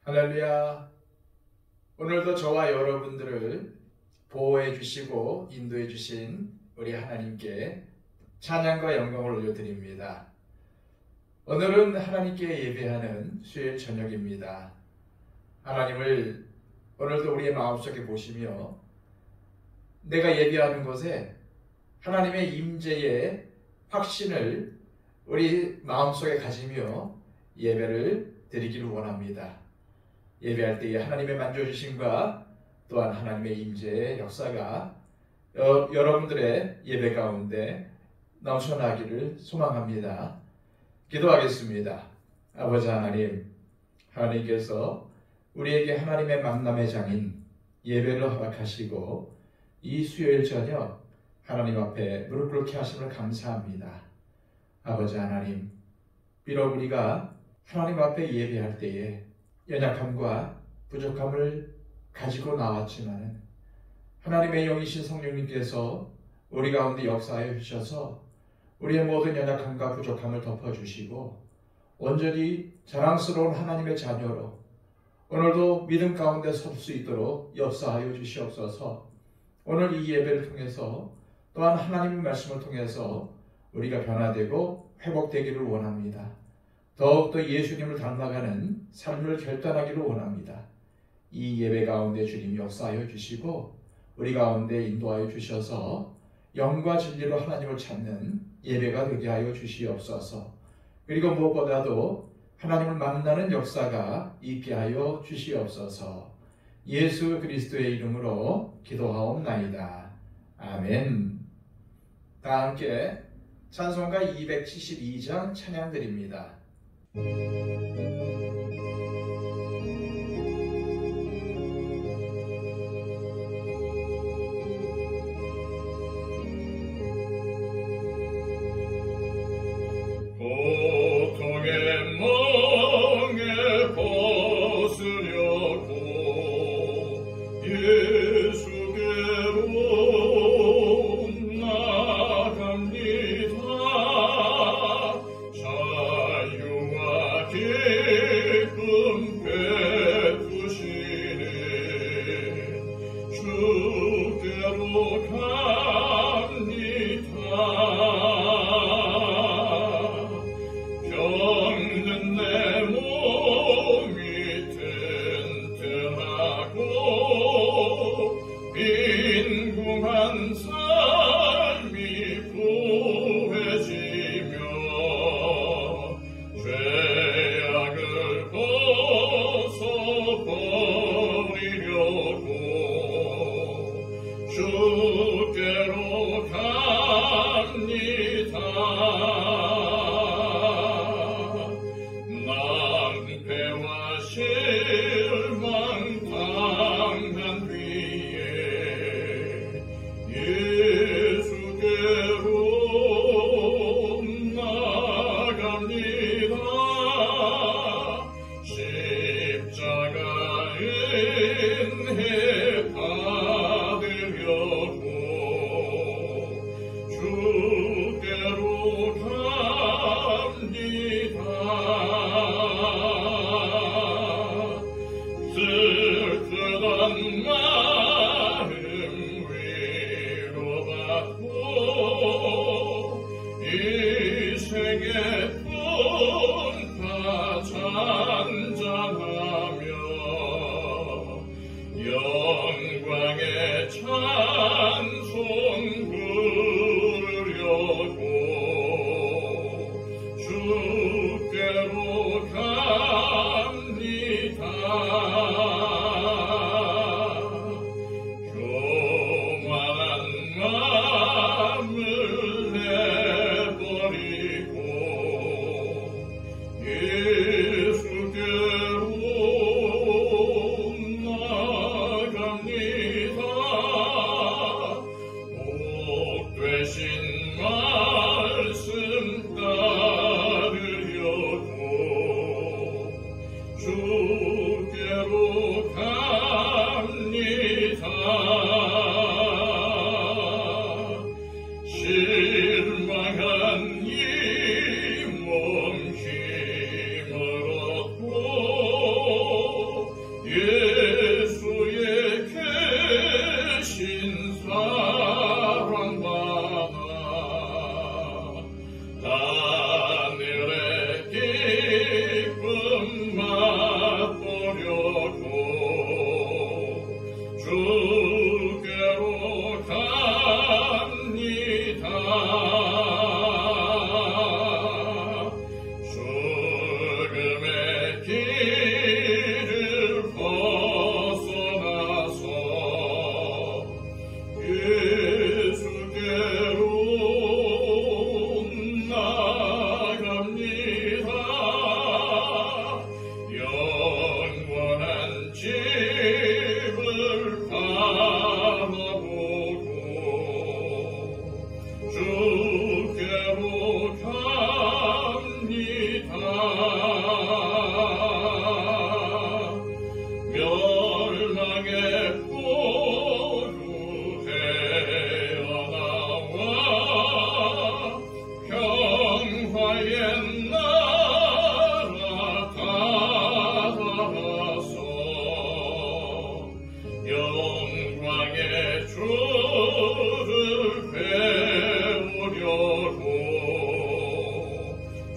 할렐루야. 오늘도 저와 여러분들을 보호해 주시고 인도해 주신 우리 하나님께 찬양과 영광을 올려드립니다. 오늘은 하나님께 예배하는 수요일 저녁입니다. 하나님을 오늘도 우리의 마음속에 보시며 내가 예배하는 것에 하나님의 임재의 확신을 우리 마음속에 가지며 예배를 드리기를 원합니다. 예배할 때에 하나님의 만져주심과 또한 하나님의 임재의 역사가 여러분들의 예배 가운데 넘쳐나기를 소망합니다. 기도하겠습니다. 아버지 하나님, 하나님께서 우리에게 하나님의 만남의 장인 예배를 허락하시고 이 수요일 저녁 하나님 앞에 무릎 꿇게 하심을 감사합니다. 아버지 하나님, 비록 우리가 하나님 앞에 예배할 때에 연약함과 부족함을 가지고 나왔지만 하나님의 영이신 성령님께서 우리 가운데 역사하여 주셔서 우리의 모든 연약함과 부족함을 덮어주시고 온전히 자랑스러운 하나님의 자녀로 오늘도 믿음 가운데 설 수 있도록 역사하여 주시옵소서. 오늘 이 예배를 통해서 또한 하나님의 말씀을 통해서 우리가 변화되고 회복되기를 원합니다. 더욱더 예수님을 닮아가는 삶을 결단하기를 원합니다. 이 예배 가운데 주님 역사하여 주시고 우리 가운데 인도하여 주셔서 영과 진리로 하나님을 찾는 예배가 되게 하여 주시옵소서. 그리고 무엇보다도 하나님을 만나는 역사가 있게 하여 주시옵소서. 예수 그리스도의 이름으로 기도하옵나이다. 아멘. 다 함께 찬송가 272장 찬양드립니다. 고통의 멍에 벗으려고 예수께로 나갑니다. 자유와 기쁨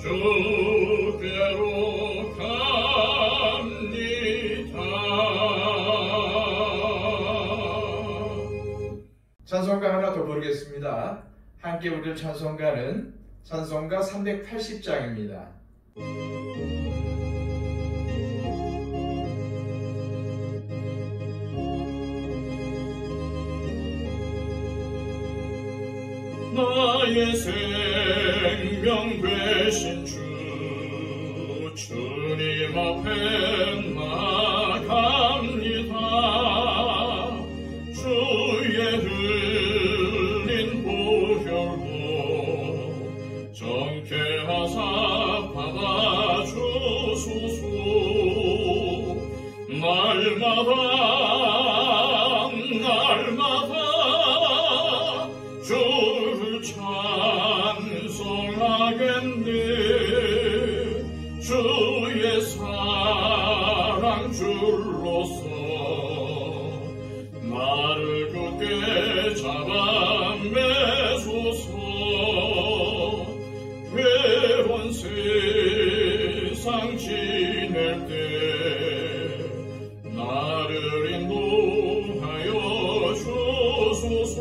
주께로 갑니다. 찬송가 하나 더 부르겠습니다. 함께 부를 찬송가는 찬송가 380장입니다. 나의 생명 되신 주, 주님 앞에 나갑니다. 주의 흘린 보혈로 정케하사 받아주소서. 날마다 주를 찬송하겠네. 주의 사랑 줄로서 나를 굳게 잡아 매소서. 괴로운 세상 지낼 때 나를 인도하여 주소서.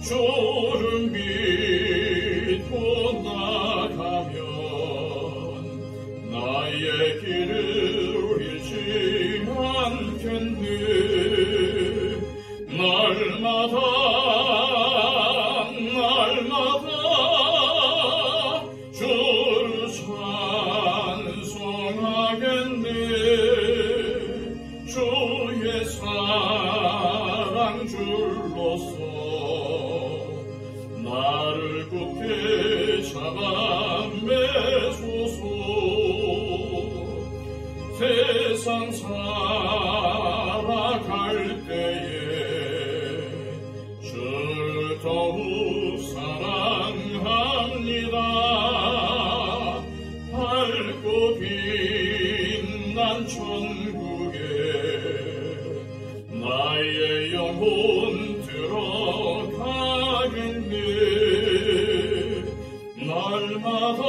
주를 믿고 나가면 나의 길을 잃지 않겠네. 날마다 주를 찬송하겠네. 주의 사랑 줄로서 나를 굳게 잡아 매소서. 세상 살아갈 때에 주를 더욱 사랑합니다. 밝고 빛난 천국에 나의 영혼 들어가겠네. 날마다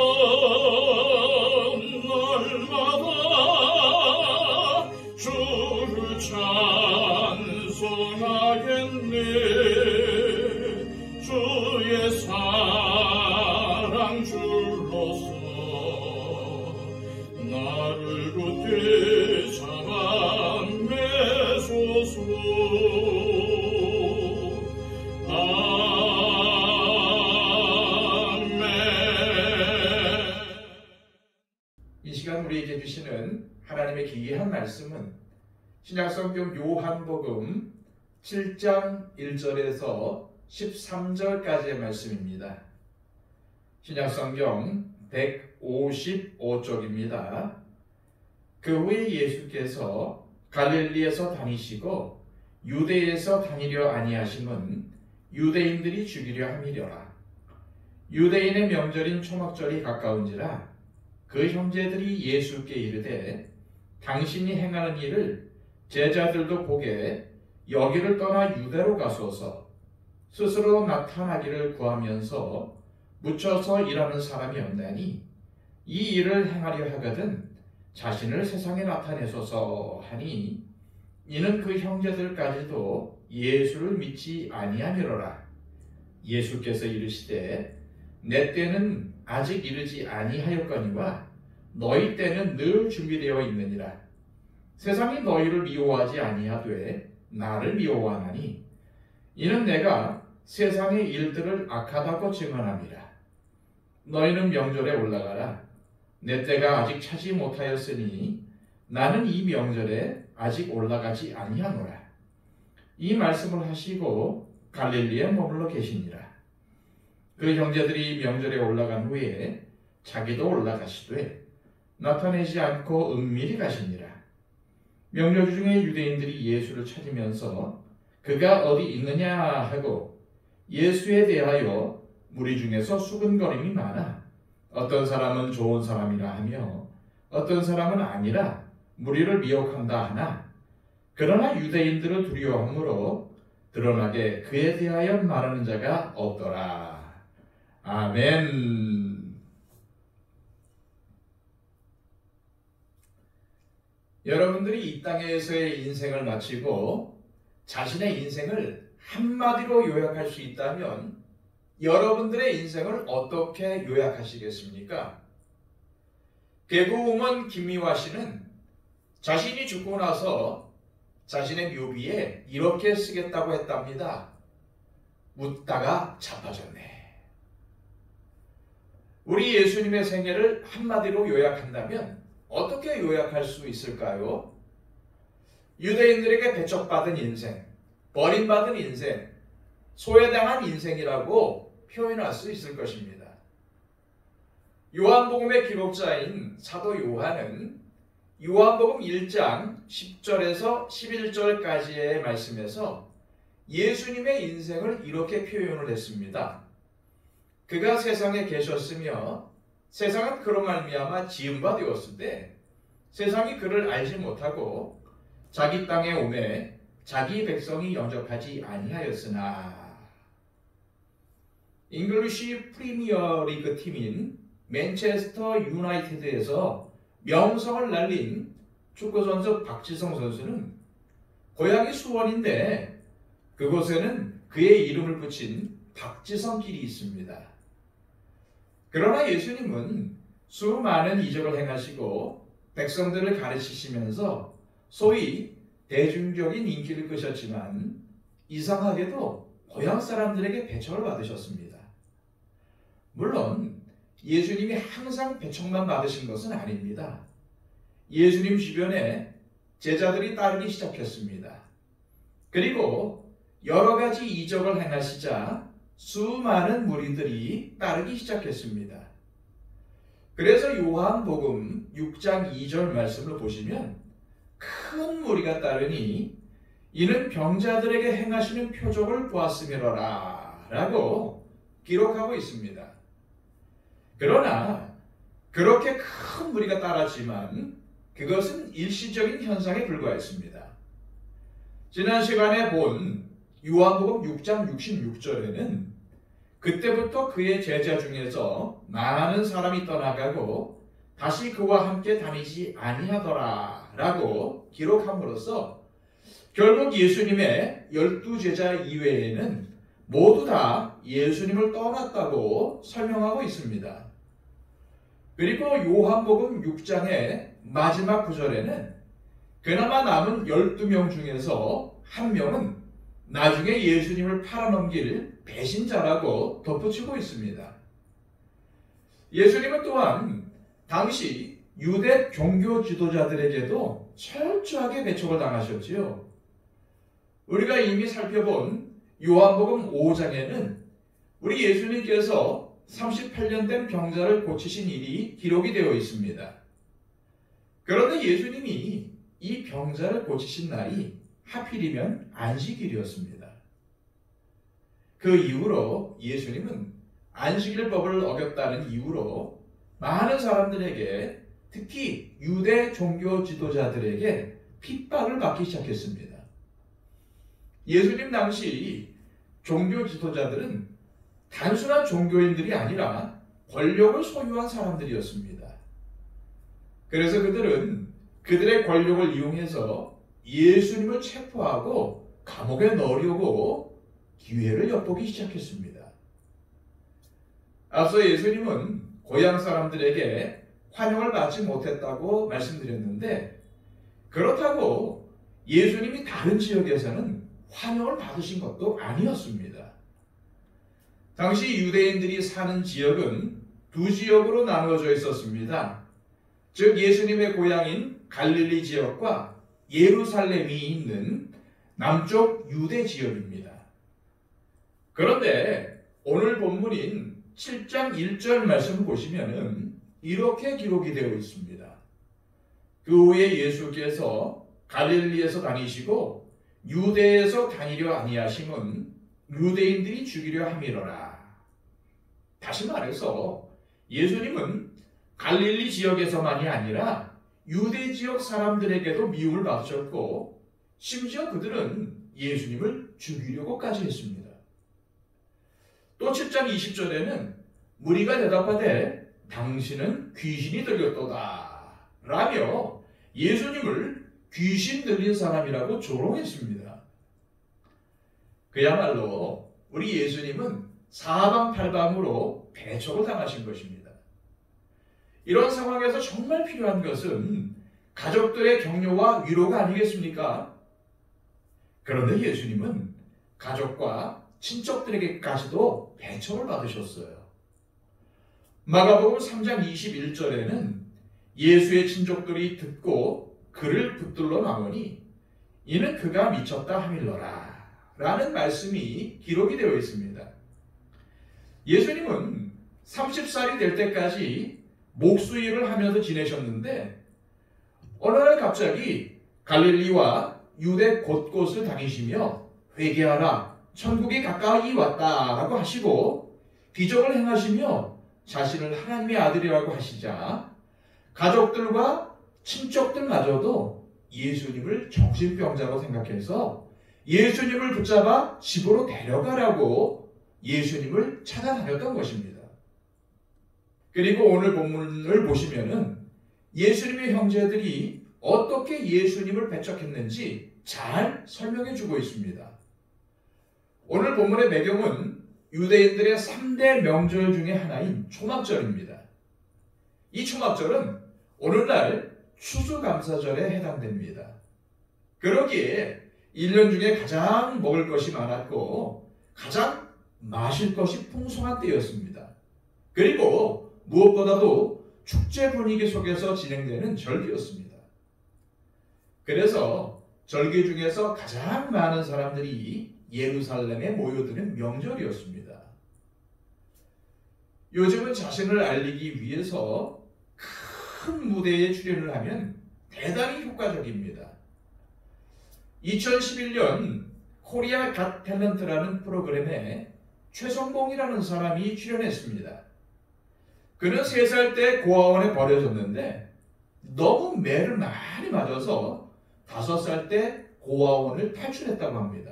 주를 찬송하겠네. 주의 사랑 줄로서 나를 굳게 잡아 매소서. 이 시간 우리에게 주시는 하나님의 기이한 말씀은 신약성경 요한복음 7장 1절에서 13절까지의 말씀입니다. 신약성경 155쪽입니다. 그 후에 예수께서 갈릴리에서 다니시고 유대에서 다니려 아니하심은 유대인들이 죽이려 함이려라. 유대인의 명절인 초막절이 가까운지라 그 형제들이 예수께 이르되 당신이 행하는 일을 제자들도 보게 여기를 떠나 유대로 가소서. 스스로 나타나기를 구하면서 묻혀서 일하는 사람이 없나니 이 일을 행하려 하거든 자신을 세상에 나타내소서 하니 이는 그 형제들까지도 예수를 믿지 아니하미로라. 예수께서 이르시되 내 때는 아직 이르지 아니하였거니와 너희 때는 늘 준비되어 있느니라. 세상이 너희를 미워하지 아니하되 나를 미워하나니 이는 내가 세상의 일들을 악하다고 증언함이라. 너희는 명절에 올라가라. 내 때가 아직 차지 못하였으니 나는 이 명절에 아직 올라가지 아니하노라. 이 말씀을 하시고 갈릴리에 머물러 계시니라. 그 형제들이 명절에 올라간 후에 자기도 올라가시되 나타내지 않고 은밀히 가시니라. 명절 중에 유대인들이 예수를 찾으면서 그가 어디 있느냐 하고 예수에 대하여 무리 중에서 수근거림이 많아 어떤 사람은 좋은 사람이라 하며 어떤 사람은 아니라 무리를 미혹한다 하나 그러나 유대인들을 두려워하므로 드러나게 그에 대하여 말하는 자가 없더라. 아멘. 여러분들이 이 땅에서의 인생을 마치고 자신의 인생을 한마디로 요약할 수 있다면 여러분들의 인생을 어떻게 요약하시겠습니까? 개그우먼 김미화 씨는 자신이 죽고 나서 자신의 묘비에 이렇게 쓰겠다고 했답니다. 웃다가 자빠졌네. 우리 예수님의 생애를 한마디로 요약한다면 어떻게 요약할 수 있을까요? 유대인들에게 배척받은 인생, 버림받은 인생, 소외당한 인생이라고 표현할 수 있을 것입니다. 요한복음의 기록자인 사도 요한은 요한복음 1장 10절에서 11절까지의 말씀에서 예수님의 인생을 이렇게 표현을 했습니다. 그가 세상에 계셨으며 세상은 그로 말미암아 지은 바 되었을 때 세상이 그를 알지 못하고 자기 땅에 오매 자기 백성이 영접하지 아니하였으나 잉글리시 프리미어리그 팀인 맨체스터 유나이티드에서 명성을 날린 축구선수 박지성 선수는 고향이 수원인데 그곳에는 그의 이름을 붙인 박지성길이 있습니다. 그러나 예수님은 수많은 이적을 행하시고 백성들을 가르치시면서 소위 대중적인 인기를 끄셨지만 이상하게도 고향 사람들에게 배척을 받으셨습니다. 물론 예수님이 항상 배척만 받으신 것은 아닙니다. 예수님 주변에 제자들이 따르기 시작했습니다. 그리고 여러 가지 이적을 행하시자 수많은 무리들이 따르기 시작했습니다. 그래서 요한복음 6장 2절 말씀을 보시면 큰 무리가 따르니 이는 병자들에게 행하시는 표적을 보았음이로라 라고 기록하고 있습니다. 그러나 그렇게 큰 무리가 따랐지만 그것은 일시적인 현상에 불과했습니다. 지난 시간에 본 요한복음 6장 66절에는 그때부터 그의 제자 중에서 많은 사람이 떠나가고 다시 그와 함께 다니지 아니하더라 라고 기록함으로써 결국 예수님의 12제자 이외에는 모두 다 예수님을 떠났다고 설명하고 있습니다. 그리고 요한복음 6장의 마지막 구절에는 그나마 남은 12명 중에서 한 명은 나중에 예수님을 팔아넘길 배신자라고 덧붙이고 있습니다. 예수님은 또한 당시 유대 종교 지도자들에게도 철저하게 배척을 당하셨지요. 우리가 이미 살펴본 요한복음 5장에는 우리 예수님께서 38년 된 병자를 고치신 일이 기록이 되어 있습니다. 그런데 예수님이 이 병자를 고치신 날이 하필이면 안식일이었습니다. 그 이후로 예수님은 안식일법을 어겼다는 이유로 많은 사람들에게 특히 유대 종교 지도자들에게 핍박을 받기 시작했습니다. 예수님 당시 종교 지도자들은 단순한 종교인들이 아니라 권력을 소유한 사람들이었습니다. 그래서 그들은 그들의 권력을 이용해서 예수님을 체포하고 감옥에 넣으려고 기회를 엿보기 시작했습니다. 앞서 예수님은 고향 사람들에게 환영을 받지 못했다고 말씀드렸는데 그렇다고 예수님이 다른 지역에서는 환영을 받으신 것도 아니었습니다. 당시 유대인들이 사는 지역은 두 지역으로 나누어져 있었습니다. 즉 예수님의 고향인 갈릴리 지역과 예루살렘이 있는 남쪽 유대 지역입니다. 그런데 오늘 본문인 7장 1절 말씀을 보시면은 이렇게 기록이 되어 있습니다. 그 후에 예수께서 갈릴리에서 다니시고 유대에서 다니려 아니하심은 유대인들이 죽이려 함이로라. 다시 말해서 예수님은 갈릴리 지역에서만이 아니라 유대 지역 사람들에게도 미움을 받으셨고 심지어 그들은 예수님을 죽이려고까지 했습니다. 또 7장 20절에는 무리가 대답하되 당신은 귀신이 들렸도다 라며 예수님을 귀신 들린 사람이라고 조롱했습니다. 그야말로 우리 예수님은 사방팔방으로 배척을 당하신 것입니다. 이런 상황에서 정말 필요한 것은 가족들의 격려와 위로가 아니겠습니까? 그런데 예수님은 가족과 친척들에게까지도 배척을 받으셨어요. 마가복음 3장 21절에는 예수의 친족들이 듣고 그를 붙들러 나오니 이는 그가 미쳤다 하밀러라 라는 말씀이 기록이 되어 있습니다. 예수님은 30살이 될 때까지 목수일을 하면서 지내셨는데 어느 날 갑자기 갈릴리와 유대 곳곳을 다니시며 회개하라 천국이 가까이 왔다라고 하시고 기적을 행하시며 자신을 하나님의 아들이라고 하시자 가족들과 친척들마저도 예수님을 정신병자로 생각해서 예수님을 붙잡아 집으로 데려가라고 예수님을 찾아다녔던 것입니다. 그리고 오늘 본문을 보시면은 예수님의 형제들이 어떻게 예수님을 배척했는지 잘 설명해 주고 있습니다. 오늘 본문의 배경은 유대인들의 3대 명절 중에 하나인 초막절입니다. 이 초막절은 오늘날 추수감사절에 해당됩니다. 그러기에 1년 중에 가장 먹을 것이 많았고 가장 마실 것이 풍성한 때였습니다. 그리고 무엇보다도 축제 분위기 속에서 진행되는 절기였습니다. 그래서 절기 중에서 가장 많은 사람들이 예루살렘에 모여드는 명절이었습니다. 요즘은 자신을 알리기 위해서 큰 무대에 출연을 하면 대단히 효과적입니다. 2011년 코리아 갓 탤런트라는 프로그램에 최성봉이라는 사람이 출연했습니다. 그는 3살 때 고아원에 버려졌는데 너무 매를 많이 맞아서 5살 때 고아원을 탈출했다고 합니다.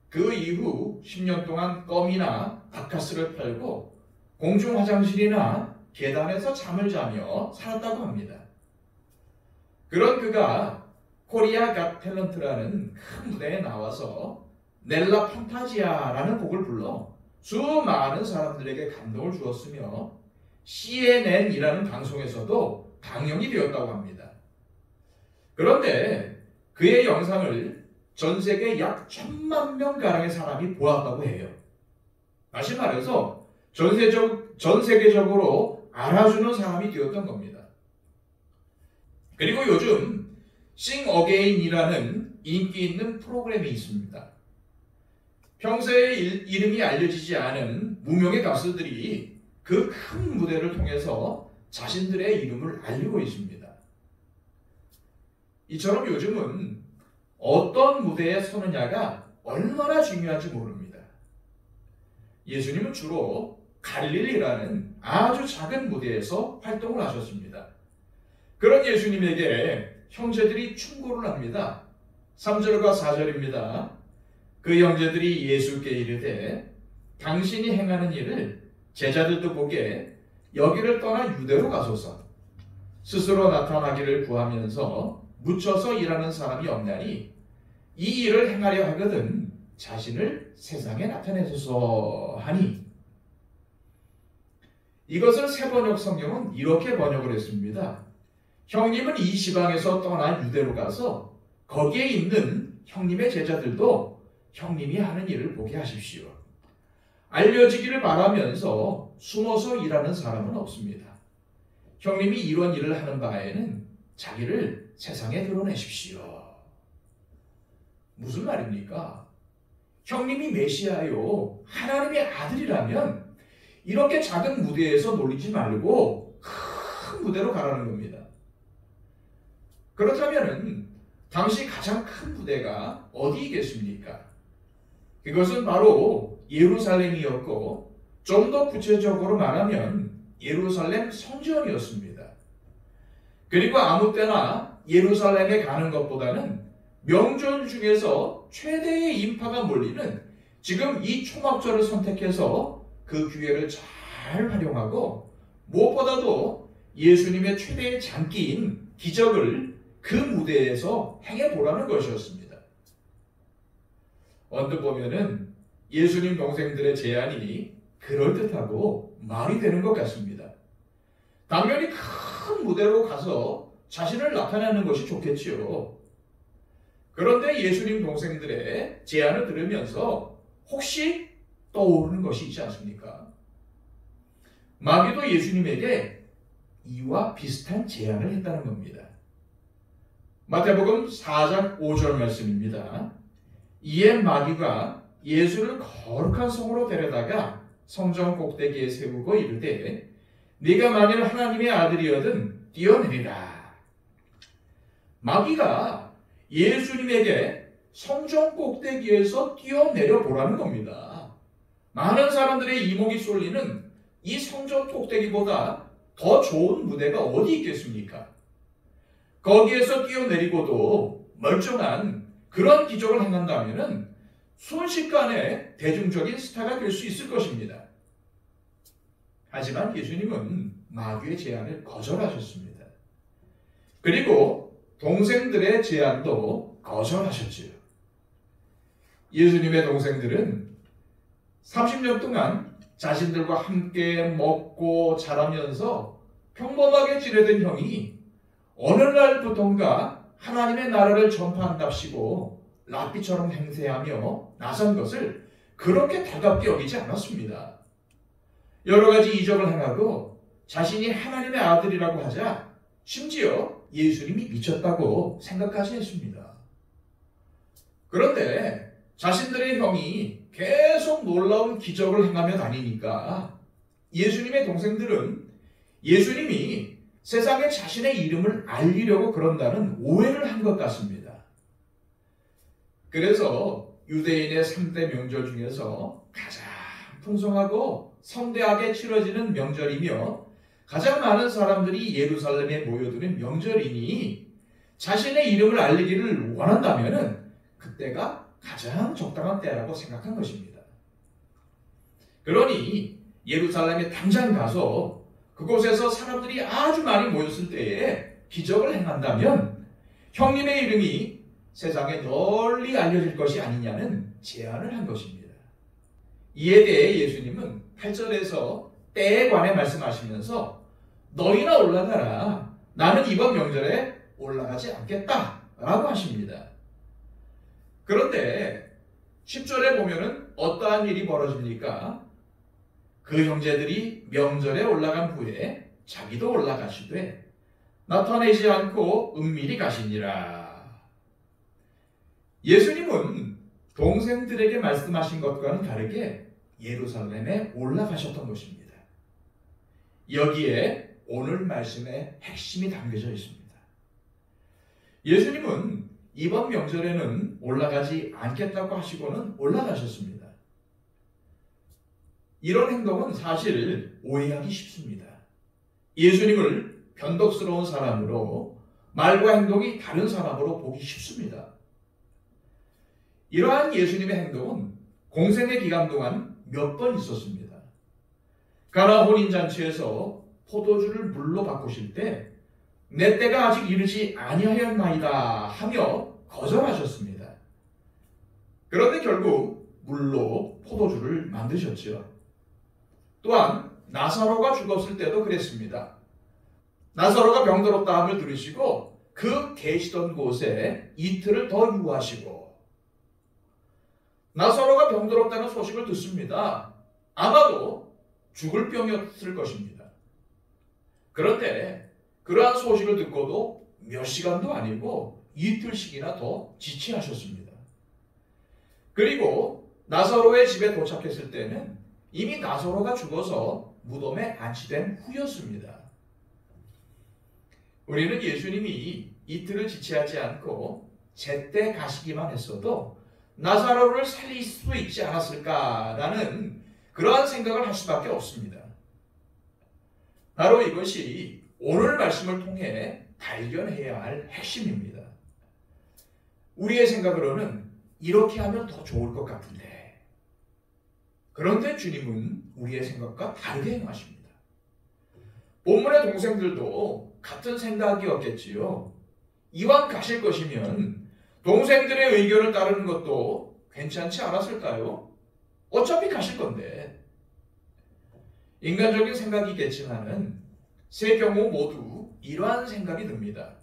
그 이후 10년 동안 껌이나 바카스를 팔고 공중 화장실이나 계단에서 잠을 자며 살았다고 합니다. 그런 그가 코리아 갓 탤런트라는 큰 무대에 나와서 넬라 판타지아라는 곡을 불러 수많은 사람들에게 감동을 주었으며 CNN이라는 방송에서도 방영이 되었다고 합니다. 그런데 그의 영상을 전 세계 약 1000만 명가량의 사람이 보았다고 해요. 다시 말해서 전 세계적으로 알아주는 사람이 되었던 겁니다. 그리고 요즘 Sing Again이라는 인기 있는 프로그램이 있습니다. 평소에 이름이 알려지지 않은 무명의 가수들이 그 큰 무대를 통해서 자신들의 이름을 알리고 있습니다. 이처럼 요즘은 어떤 무대에 서느냐가 얼마나 중요한지 모릅니다. 예수님은 주로 갈릴리라는 아주 작은 무대에서 활동을 하셨습니다. 그런 예수님에게 형제들이 충고를 합니다. 3절과 4절입니다. 그 형제들이 예수께 이르되 당신이 행하는 일을 제자들도 보게 여기를 떠나 유대로 가소서. 스스로 나타나기를 구하면서 묻혀서 일하는 사람이 없나니 이 일을 행하려 하거든 자신을 세상에 나타내소서 하니. 이것을 새번역 성경은 이렇게 번역을 했습니다. 형님은 이 지방에서 떠나 유대로 가서 거기에 있는 형님의 제자들도 형님이 하는 일을 보게 하십시오. 알려지기를 바라면서 숨어서 일하는 사람은 없습니다. 형님이 이런 일을 하는 바에는 자기를 세상에 드러내십시오. 무슨 말입니까? 형님이 메시아요, 하나님의 아들이라면 이렇게 작은 무대에서 놀리지 말고 큰 무대로 가라는 겁니다. 그렇다면 당시 가장 큰 무대가 어디겠습니까? 그것은 바로 예루살렘이었고 좀 더 구체적으로 말하면 예루살렘 성전이었습니다. 그리고 아무 때나 예루살렘에 가는 것보다는 명절 중에서 최대의 인파가 몰리는 지금 이 초막절을 선택해서 그 기회를 잘 활용하고 무엇보다도 예수님의 최대의 장기인 기적을 그 무대에서 행해보라는 것이었습니다. 언뜻 보면은 예수님 동생들의 제안이 그럴듯하고 말이 되는 것 같습니다. 당연히 큰 무대로 가서 자신을 나타내는 것이 좋겠지요. 그런데 예수님 동생들의 제안을 들으면서 혹시 떠오르는 것이 있지 않습니까? 마귀도 예수님에게 이와 비슷한 제안을 했다는 겁니다. 마태복음 4장 5절 말씀입니다. 이에 마귀가 예수를 거룩한 성으로 데려다가 성전 꼭대기에 세우고 이르되 네가 만일 하나님의 아들이거든 뛰어내리라. 마귀가 예수님에게 성전 꼭대기에서 뛰어내려 보라는 겁니다. 많은 사람들의 이목이 쏠리는 이 성전 꼭대기보다 더 좋은 무대가 어디 있겠습니까? 거기에서 뛰어내리고도 멀쩡한 그런 기적을 행한다면 순식간에 대중적인 스타가 될 수 있을 것입니다. 하지만 예수님은 마귀의 제안을 거절하셨습니다. 그리고 동생들의 제안도 거절하셨지요. 예수님의 동생들은 30년 동안 자신들과 함께 먹고 자라면서 평범하게 지내던 형이 어느 날부턴가 하나님의 나라를 전파한답시고 랍비처럼 행세하며 나선 것을 그렇게 달갑게 여기지 않았습니다. 여러 가지 이적을 행하고 자신이 하나님의 아들이라고 하자 심지어 예수님이 미쳤다고 생각까지 했습니다. 그런데 자신들의 형이 계속 놀라운 기적을 행하며 다니니까 예수님의 동생들은 예수님이 세상에 자신의 이름을 알리려고 그런다는 오해를 한 것 같습니다. 그래서 유대인의 3대 명절 중에서 가장 풍성하고 성대하게 치러지는 명절이며 가장 많은 사람들이 예루살렘에 모여드는 명절이니 자신의 이름을 알리기를 원한다면 그때가 가장 적당한 때라고 생각한 것입니다. 그러니 예루살렘에 당장 가서 그곳에서 사람들이 아주 많이 모였을 때에 기적을 행한다면 형님의 이름이 세상에 널리 알려질 것이 아니냐는 제안을 한 것입니다. 이에 대해 예수님은 8절에서 때에 관해 말씀하시면서 너희나 올라가라. 나는 이번 명절에 올라가지 않겠다 라고 하십니다. 그런데 10절에 보면은 어떠한 일이 벌어집니까? 그 형제들이 명절에 올라간 후에 자기도 올라가시되 나타내지 않고 은밀히 가시니라. 예수님은 동생들에게 말씀하신 것과는 다르게 예루살렘에 올라가셨던 것입니다. 여기에 오늘 말씀의 핵심이 담겨져 있습니다. 예수님은 이번 명절에는 올라가지 않겠다고 하시고는 올라가셨습니다. 이런 행동은 사실 오해하기 쉽습니다. 예수님을 변덕스러운 사람으로 말과 행동이 다른 사람으로 보기 쉽습니다. 이러한 예수님의 행동은 공생의 기간 동안 몇 번 있었습니다. 가나 혼인잔치에서 포도주를 물로 바꾸실 때 내 때가 아직 이르지 아니하였나이다 하며 거절하셨습니다. 그런데 결국 물로 포도주를 만드셨지요. 또한 나사로가 죽었을 때도 그랬습니다. 나사로가 병들었다함을 들으시고 그 계시던 곳에 이틀을 더 유하시고 나사로가 병들었다는 소식을 듣습니다. 아마도 죽을 병이었을 것입니다. 그런데 그러한 소식을 듣고도 몇 시간도 아니고 이틀씩이나 더 지체하셨습니다. 그리고 나사로의 집에 도착했을 때는 이미 나사로가 죽어서 무덤에 안치된 후였습니다. 우리는 예수님이 이틀을 지체하지 않고 제때 가시기만 했어도 나사로를 살릴 수 있지 않았을까라는 그러한 생각을 할 수밖에 없습니다. 바로 이것이 오늘 말씀을 통해 발견해야 할 핵심입니다. 우리의 생각으로는 이렇게 하면 더 좋을 것 같은데, 그런데 주님은 우리의 생각과 다르게 행하십니다. 본문의 동생들도 같은 생각이었겠지요. 이왕 가실 것이면 동생들의 의견을 따르는 것도 괜찮지 않았을까요? 어차피 가실 건데. 인간적인 생각이겠지만은 세 경우 모두 이러한 생각이 듭니다.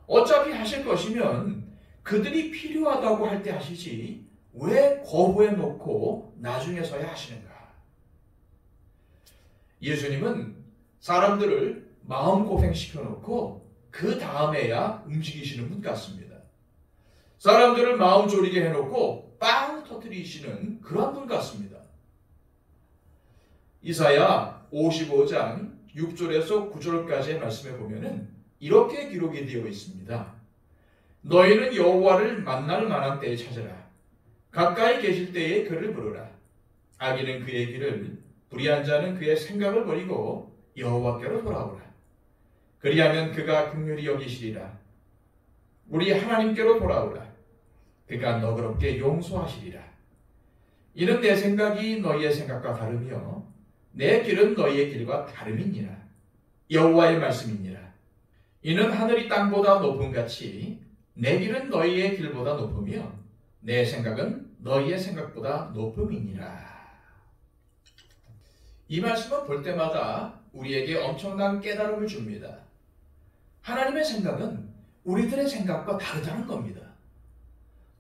어차피 하실 것이면 그들이 필요하다고 할 때 하시지 왜 거부해 놓고 나중에서야 하시는가? 예수님은 사람들을 마음고생시켜 놓고 그 다음에야 움직이시는 분 같습니다. 사람들을 마음 졸이게 해놓고 빵 터뜨리시는 그런 분 같습니다. 이사야 55장 6절에서 9절까지의 말씀에 보면은 이렇게 기록이 되어 있습니다. 너희는 여호와를 만날 만한 때에 찾으라. 가까이 계실 때에 그를 부르라. 악인은 그의 길을, 불의한 자는 그의 생각을 버리고 여호와께로 돌아오라. 그리하면 그가 긍휼히 여기시리라. 우리 하나님께로 돌아오라. 그가 너그럽게 용서하시리라. 이는 내 생각이 너희의 생각과 다르며 내 길은 너희의 길과 다름이니라. 여호와의 말씀이니라. 이는 하늘이 땅보다 높음 같이 내 길은 너희의 길보다 높으며 내 생각은 너희의 생각보다 높음이니라. 이 말씀은 볼 때마다 우리에게 엄청난 깨달음을 줍니다. 하나님의 생각은 우리들의 생각과 다르다는 겁니다.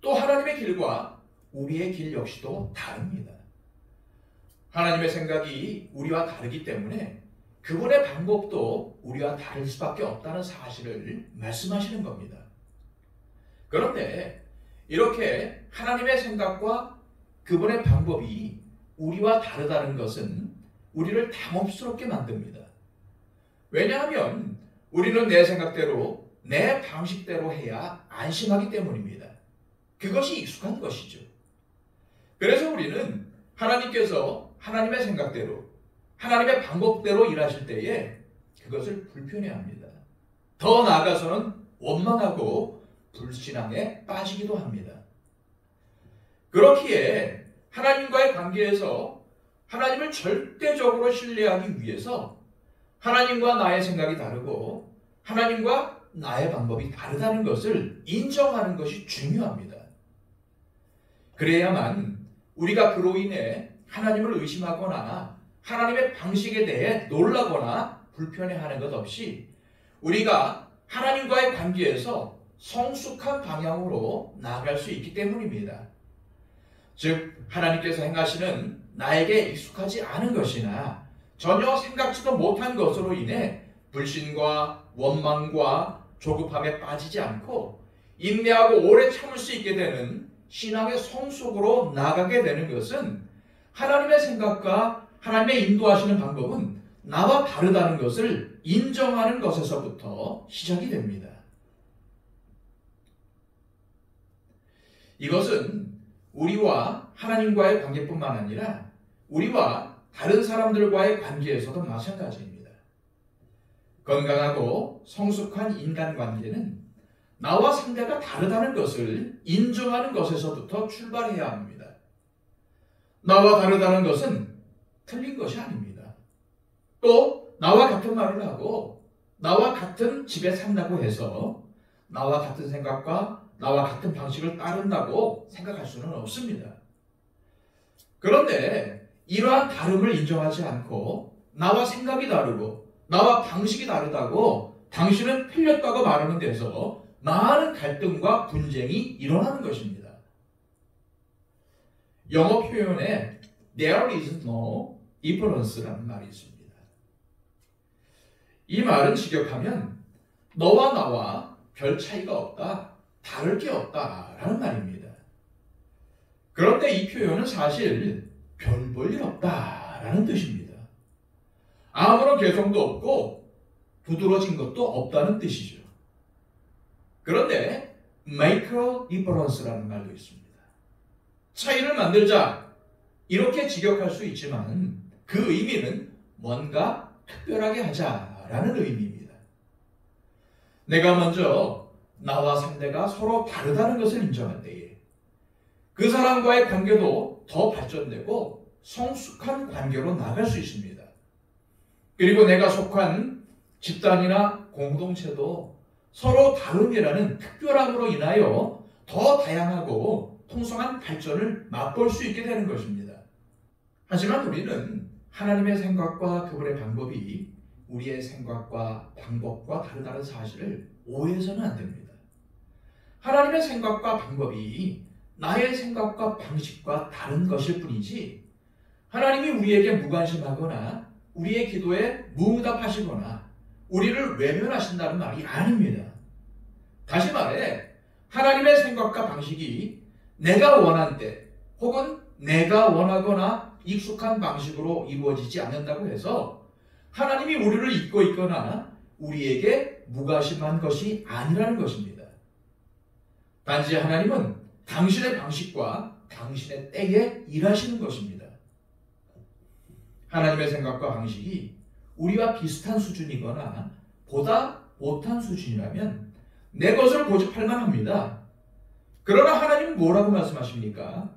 또 하나님의 길과 우리의 길 역시도 다릅니다. 하나님의 생각이 우리와 다르기 때문에 그분의 방법도 우리와 다를 수밖에 없다는 사실을 말씀하시는 겁니다. 그런데 이렇게 하나님의 생각과 그분의 방법이 우리와 다르다는 것은 우리를 당혹스럽게 만듭니다. 왜냐하면 우리는 내 생각대로, 내 방식대로 해야 안심하기 때문입니다. 그것이 익숙한 것이죠. 그래서 우리는 하나님께서 하나님의 생각대로, 하나님의 방법대로 일하실 때에 그것을 불편해합니다. 더 나아가서는 원망하고 불신앙에 빠지기도 합니다. 그렇기에 하나님과의 관계에서 하나님을 절대적으로 신뢰하기 위해서 하나님과 나의 생각이 다르고 하나님과 나의 방법이 다르다는 것을 인정하는 것이 중요합니다. 그래야만 우리가 그로 인해 하나님을 의심하거나 하나님의 방식에 대해 놀라거나 불편해하는 것 없이 우리가 하나님과의 관계에서 성숙한 방향으로 나아갈 수 있기 때문입니다. 즉 하나님께서 행하시는 나에게 익숙하지 않은 것이나 전혀 생각지도 못한 것으로 인해 불신과 원망과 조급함에 빠지지 않고 인내하고 오래 참을 수 있게 되는 신앙의 성숙으로 나가게 되는 것은 하나님의 생각과 하나님의 인도하시는 방법은 나와 다르다는 것을 인정하는 것에서부터 시작이 됩니다. 이것은 우리와 하나님과의 관계뿐만 아니라 우리와 다른 사람들과의 관계에서도 마찬가지입니다. 건강하고 성숙한 인간관계는 나와 상대가 다르다는 것을 인정하는 것에서부터 출발해야 합니다. 나와 다르다는 것은 틀린 것이 아닙니다. 또 나와 같은 말을 하고 나와 같은 집에 산다고 해서 나와 같은 생각과 나와 같은 방식을 따른다고 생각할 수는 없습니다. 그런데 이러한 다름을 인정하지 않고 나와 생각이 다르고 나와 방식이 다르다고 당신은 틀렸다고 말하는 데서 많은 갈등과 분쟁이 일어나는 것입니다. 영어 표현에 there is no difference라는 말이 있습니다. 이 말은 직역하면 너와 나와 별 차이가 없다, 다를 게 없다라는 말입니다. 그런데 이 표현은 사실 별 볼 일 없다라는 뜻입니다. 아무런 개성도 없고 두드러진 것도 없다는 뜻이죠. 그런데 micro difference라는 말도 있습니다. 차이를 만들자 이렇게 직역할 수 있지만 그 의미는 뭔가 특별하게 하자라는 의미입니다. 내가 먼저 나와 상대가 서로 다르다는 것을 인정할 때에 그 사람과의 관계도 더 발전되고 성숙한 관계로 나갈 수 있습니다. 그리고 내가 속한 집단이나 공동체도 서로 다름이라는 특별함으로 인하여 더 다양하고 통성한 발전을 맛볼 수 있게 되는 것입니다. 하지만 우리는 하나님의 생각과 그분의 방법이 우리의 생각과 방법과 다르다는 사실을 오해해서는 안 됩니다. 하나님의 생각과 방법이 나의 생각과 방식과 다른 것일 뿐이지 하나님이 우리에게 무관심하거나 우리의 기도에 무응답하시거나 우리를 외면하신다는 말이 아닙니다. 다시 말해 하나님의 생각과 방식이 내가 원한 때 혹은 내가 원하거나 익숙한 방식으로 이루어지지 않는다고 해서 하나님이 우리를 잊고 있거나 우리에게 무관심한 것이 아니라는 것입니다. 단지 하나님은 당신의 방식과 당신의 때에 일하시는 것입니다. 하나님의 생각과 방식이 우리와 비슷한 수준이거나 보다 못한 수준이라면 내 것을 고집할 만합니다. 그러나 하나님은 뭐라고 말씀하십니까?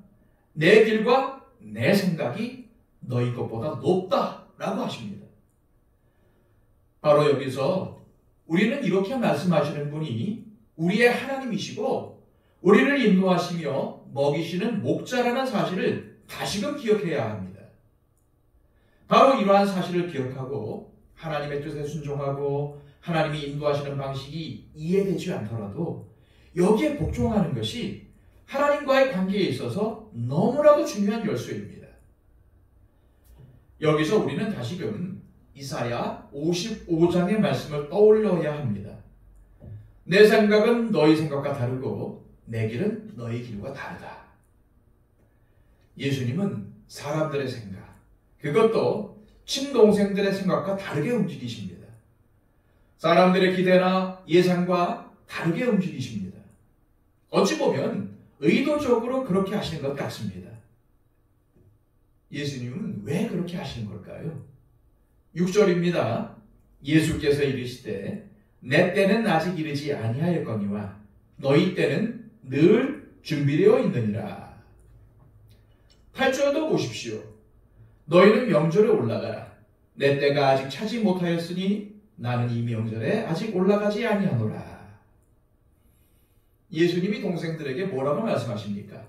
내 길과 내 생각이 너희 것보다 높다라고 하십니다. 바로 여기서 우리는 이렇게 말씀하시는 분이 우리의 하나님이시고 우리를 인도하시며 먹이시는 목자라는 사실을 다시금 기억해야 합니다. 바로 이러한 사실을 기억하고 하나님의 뜻에 순종하고 하나님이 인도하시는 방식이 이해되지 않더라도 여기에 복종하는 것이 하나님과의 관계에 있어서 너무나도 중요한 열쇠입니다. 여기서 우리는 다시금 이사야 55장의 말씀을 떠올려야 합니다. 내 생각은 너희 생각과 다르고 내 길은 너희 길과 다르다. 예수님은 사람들의 생각, 그것도 친동생들의 생각과 다르게 움직이십니다. 사람들의 기대나 예상과 다르게 움직이십니다. 어찌 보면 의도적으로 그렇게 하시는 것 같습니다. 예수님은 왜 그렇게 하시는 걸까요? 6절입니다. 예수께서 이르시되 내 때는 아직 이르지 아니하였거니와 너희 때는 늘 준비되어 있느니라. 8절도 보십시오. 너희는 명절에 올라가라. 내 때가 아직 차지 못하였으니 나는 이 명절에 아직 올라가지 아니하노라. 예수님이 동생들에게 뭐라고 말씀하십니까?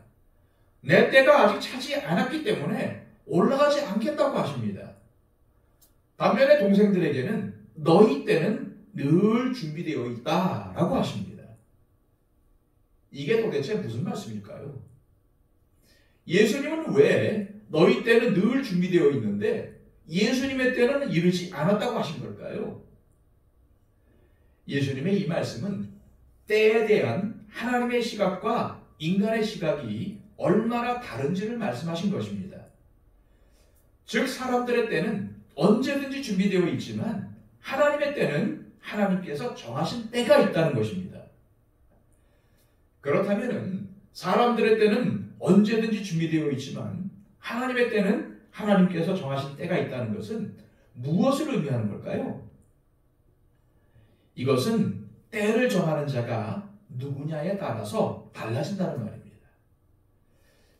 내 때가 아직 차지 않았기 때문에 올라가지 않겠다고 하십니다. 반면에 동생들에게는 너희 때는 늘 준비되어 있다라고 하십니다. 이게 도대체 무슨 말씀일까요? 예수님은 왜 너희 때는 늘 준비되어 있는데 예수님의 때는 이르지 않았다고 하신 걸까요? 예수님의 이 말씀은 때에 대한 하나님의 시각과 인간의 시각이 얼마나 다른지를 말씀하신 것입니다. 즉 사람들의 때는 언제든지 준비되어 있지만 하나님의 때는 하나님께서 정하신 때가 있다는 것입니다. 그렇다면 사람들의 때는 언제든지 준비되어 있지만 하나님의 때는 하나님께서 정하신 때가 있다는 것은 무엇을 의미하는 걸까요? 이것은 때를 정하는 자가 누구냐에 따라서 달라진다는 말입니다.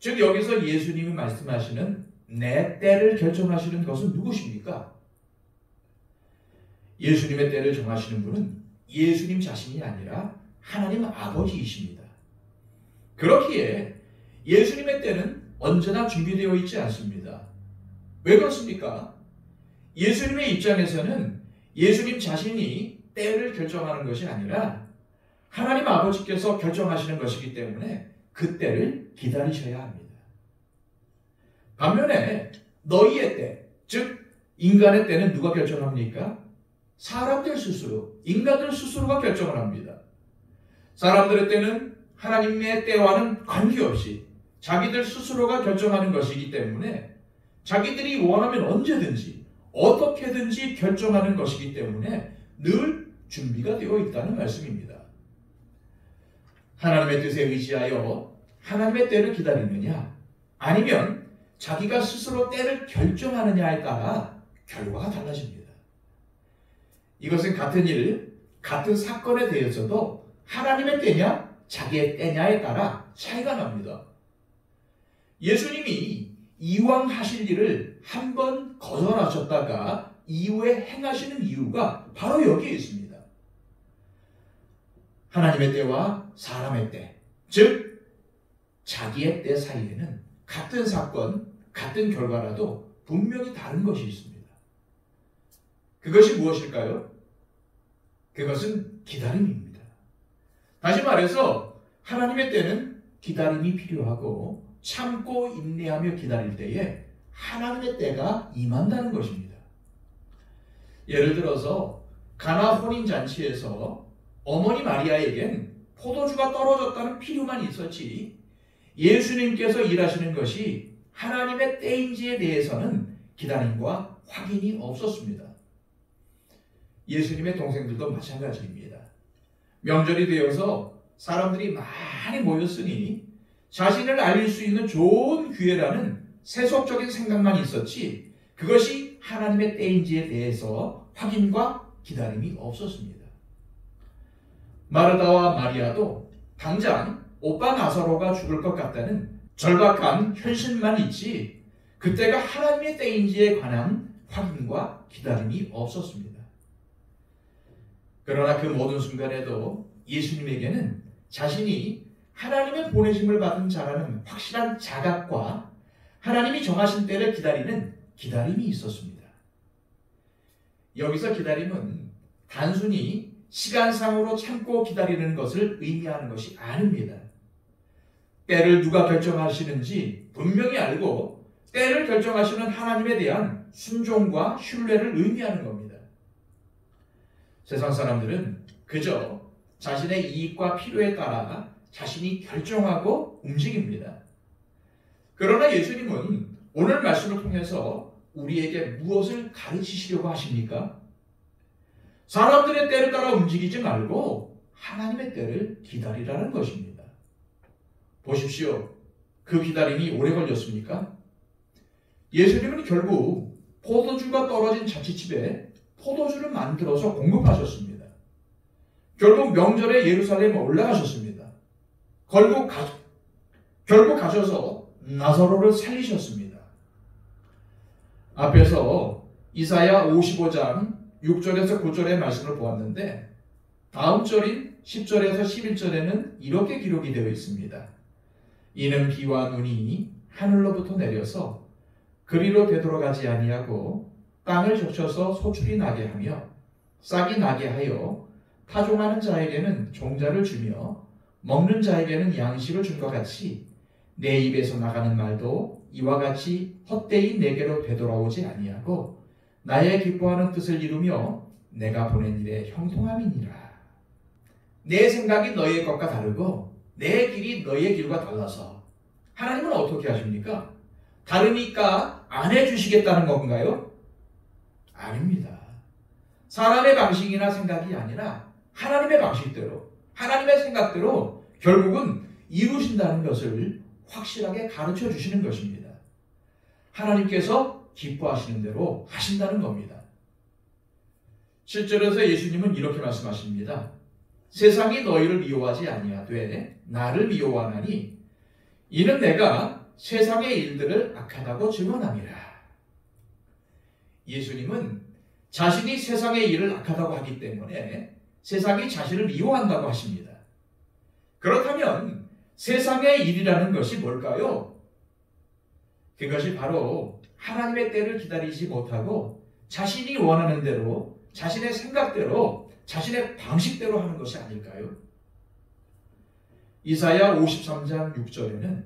즉 여기서 예수님이 말씀하시는 내 때를 결정하시는 것은 누구십니까? 예수님의 때를 정하시는 분은 예수님 자신이 아니라 하나님 아버지이십니다. 그렇기에 예수님의 때는 언제나 준비되어 있지 않습니다. 왜 그렇습니까? 예수님의 입장에서는 예수님 자신이 때를 결정하는 것이 아니라 하나님 아버지께서 결정하시는 것이기 때문에 그 때를 기다리셔야 합니다. 반면에 너희의 때, 즉 인간의 때는 누가 결정합니까? 사람들 스스로, 인간들 스스로가 결정을 합니다. 사람들의 때는 하나님의 때와는 관계없이 자기들 스스로가 결정하는 것이기 때문에 자기들이 원하면 언제든지 어떻게든지 결정하는 것이기 때문에 늘 준비가 되어 있다는 말씀입니다. 하나님의 뜻에 의지하여 하나님의 때를 기다리느냐 아니면 자기가 스스로 때를 결정하느냐에 따라 결과가 달라집니다. 이것은 같은 일, 같은 사건에 대해서도 하나님의 때냐 자기의 때냐에 따라 차이가 납니다. 예수님이 이왕 하실 일을 한 번 거절하셨다가 이후에 행하시는 이유가 바로 여기에 있습니다. 하나님의 때와 사람의 때, 즉 자기의 때 사이에는 같은 사건, 같은 결과라도 분명히 다른 것이 있습니다. 그것이 무엇일까요? 그것은 기다림입니다. 다시 말해서 하나님의 때는 기다림이 필요하고 참고 인내하며 기다릴 때에 하나님의 때가 임한다는 것입니다. 예를 들어서 가나 혼인잔치에서 어머니 마리아에겐 포도주가 떨어졌다는 필요만 있었지 예수님께서 일하시는 것이 하나님의 때인지에 대해서는 기다림과 확인이 없었습니다. 예수님의 동생들도 마찬가지입니다. 명절이 되어서 사람들이 많이 모였으니 자신을 알릴 수 있는 좋은 기회라는 세속적인 생각만 있었지 그것이 하나님의 때인지에 대해서 확인과 기다림이 없었습니다. 마르다와 마리아도 당장 오빠 나사로가 죽을 것 같다는 절박한 현실만 있지 그때가 하나님의 때인지에 관한 확인과 기다림이 없었습니다. 그러나 그 모든 순간에도 예수님에게는 자신이 하나님의 보내심을 받은 자라는 확실한 자각과 하나님이 정하신 때를 기다리는 기다림이 있었습니다. 여기서 기다림은 단순히 시간상으로 참고 기다리는 것을 의미하는 것이 아닙니다. 때를 누가 결정하시는지 분명히 알고 때를 결정하시는 하나님에 대한 순종과 신뢰를 의미하는 겁니다. 세상 사람들은 그저 자신의 이익과 필요에 따라 자신이 결정하고 움직입니다. 그러나 예수님은 오늘 말씀을 통해서 우리에게 무엇을 가르치시려고 하십니까? 사람들의 때를 따라 움직이지 말고 하나님의 때를 기다리라는 것입니다. 보십시오. 그 기다림이 오래 걸렸습니까? 예수님은 결국 포도주가 떨어진 자취집에 포도주를 만들어서 공급하셨습니다. 결국 명절에 예루살렘에 올라가셨습니다. 결국 가셔서 나사로를 살리셨습니다. 앞에서 이사야 55장 6절에서 9절의 말씀을 보았는데 다음 절인 10절에서 11절에는 이렇게 기록이 되어 있습니다. 이는 비와 눈이 하늘로부터 내려서 그리로 되돌아가지 아니하고 땅을 적셔서 소출이 나게 하며 싹이 나게 하여 타종하는 자에게는 종자를 주며 먹는 자에게는 양식을 준 것 같이 내 입에서 나가는 말도 이와 같이 헛되이 내게로 되돌아오지 아니하고 나의 기뻐하는 뜻을 이루며 내가 보낸 일에 형통함이니라. 내 생각이 너희의 것과 다르고 내 길이 너희의 길과 달라서 하나님은 어떻게 하십니까? 다르니까 안 해주시겠다는 건가요? 아닙니다. 사람의 방식이나 생각이 아니라 하나님의 방식대로 하나님의 생각대로 결국은 이루신다는 것을 확실하게 가르쳐 주시는 것입니다. 하나님께서 기뻐하시는 대로 하신다는 겁니다. 7절에서 예수님은 이렇게 말씀하십니다. 세상이 너희를 미워하지 아니하되 나를 미워하나니 이는 내가 세상의 일들을 악하다고 증언함이라. 예수님은 자신이 세상의 일을 악하다고 하기 때문에 세상이 자신을 미워한다고 하십니다. 그렇다면 세상의 일이라는 것이 뭘까요? 그것이 바로 하나님의 때를 기다리지 못하고 자신이 원하는 대로 자신의 생각대로 자신의 방식대로 하는 것이 아닐까요? 이사야 53장 6절에는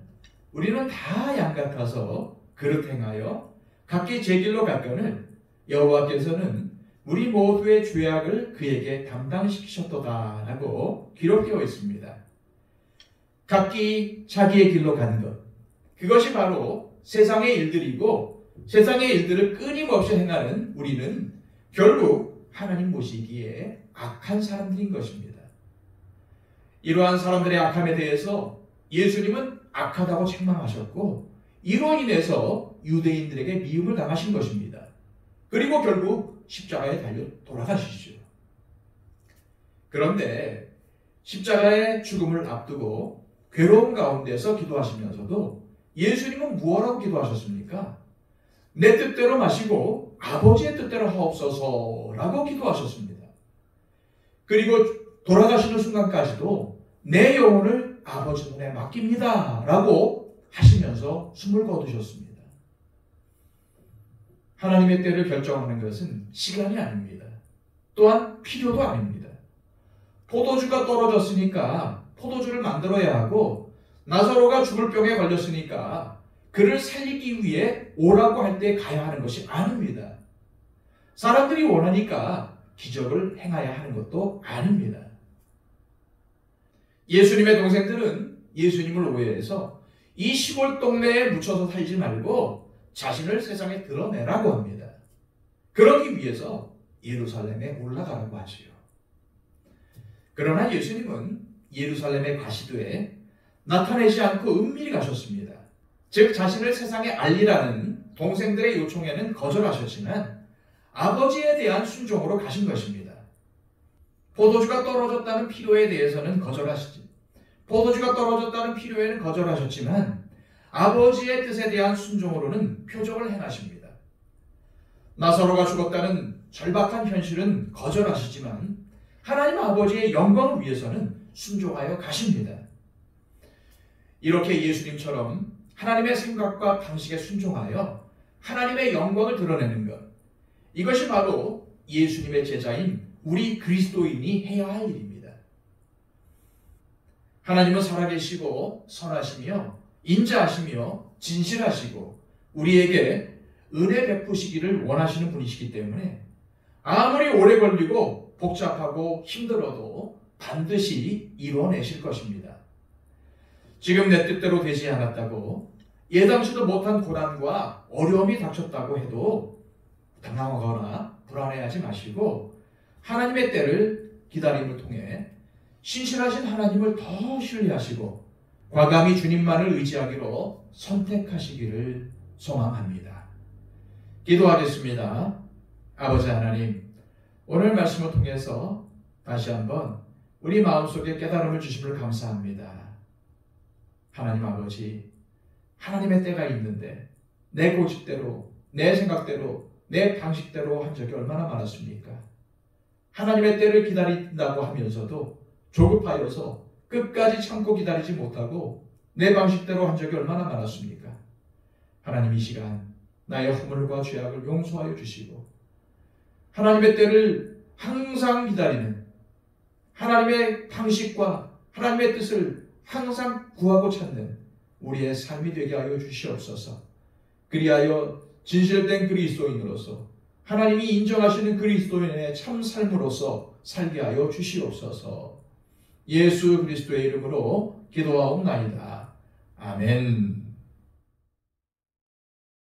우리는 다 양 같아서 그릇 행하여 각기 제 길로 갔거늘 여호와께서는 우리 모두의 죄악을 그에게 담당시키셨도다 라고 기록되어 있습니다. 각기 자기의 길로 간 것, 그것이 바로 세상의 일들이고 세상의 일들을 끊임없이 행하는 우리는 결국 하나님 보시기에 악한 사람들인 것입니다. 이러한 사람들의 악함에 대해서 예수님은 악하다고 책망하셨고 이로 인해서 유대인들에게 미움을 당하신 것입니다. 그리고 결국 십자가에 달려 돌아가시죠. 그런데 십자가의 죽음을 앞두고 괴로운 가운데서 기도하시면서도 예수님은 무엇하고 기도하셨습니까? 내 뜻대로 마시고 아버지의 뜻대로 하옵소서라고 기도하셨습니다. 그리고 돌아가시는 순간까지도 내 영혼을 아버지 손에 맡깁니다 라고 하시면서 숨을 거두셨습니다. 하나님의 때를 결정하는 것은 시간이 아닙니다. 또한 필요도 아닙니다. 포도주가 떨어졌으니까 포도주를 만들어야 하고, 나사로가 죽을 병에 걸렸으니까 그를 살리기 위해 오라고 할 때 가야 하는 것이 아닙니다. 사람들이 원하니까 기적을 행하야 하는 것도 아닙니다. 예수님의 동생들은 예수님을 오해해서 이 시골 동네에 묻혀서 살지 말고 자신을 세상에 드러내라고 합니다. 그러기 위해서 예루살렘에 올라가라고 하지요. 그러나 예수님은 예루살렘에 가시되 나타내지 않고 은밀히 가셨습니다. 즉 자신을 세상에 알리라는 동생들의 요청에는 거절하셨지만 아버지에 대한 순종으로 가신 것입니다. 포도주가 떨어졌다는 필요에 대해서는 포도주가 떨어졌다는 필요에는 거절하셨지만 아버지의 뜻에 대한 순종으로는 표적을 행하십니다. 나사로가 죽었다는 절박한 현실은 거절하시지만 하나님 아버지의 영광을 위해서는 순종하여 가십니다. 이렇게 예수님처럼 하나님의 생각과 방식에 순종하여 하나님의 영광을 드러내는 것, 이것이 바로 예수님의 제자인 우리 그리스도인이 해야 할 일입니다. 하나님은 살아계시고 선하시며 인자하시며 진실하시고 우리에게 은혜 베푸시기를 원하시는 분이시기 때문에 아무리 오래 걸리고 복잡하고 힘들어도 반드시 이뤄내실 것입니다. 지금 내 뜻대로 되지 않았다고 예상치도 못한 고난과 어려움이 닥쳤다고 해도 당황하거나 불안해하지 마시고 하나님의 때를 기다림을 통해 신실하신 하나님을 더 신뢰하시고 과감히 주님만을 의지하기로 선택하시기를 소망합니다. 기도하겠습니다. 아버지 하나님, 오늘 말씀을 통해서 다시 한번 우리 마음속에 깨달음을 주심을 감사합니다. 하나님 아버지, 하나님의 때가 있는데 내 고집대로, 내 생각대로, 내 방식대로 한 적이 얼마나 많았습니까? 하나님의 때를 기다린다고 하면서도 조급하여서 끝까지 참고 기다리지 못하고 내 방식대로 한 적이 얼마나 많았습니까? 하나님, 이 시간 나의 허물과 죄악을 용서하여 주시고 하나님의 때를 항상 기다리는 하나님의 방식과 하나님의 뜻을 항상 구하고 찾는 우리의 삶이 되게 하여 주시옵소서. 그리하여 진실된 그리스도인으로서 하나님이 인정하시는 그리스도인의 참 삶으로서 살게 하여 주시옵소서. 예수 그리스도의 이름으로 기도하옵나이다. 아멘.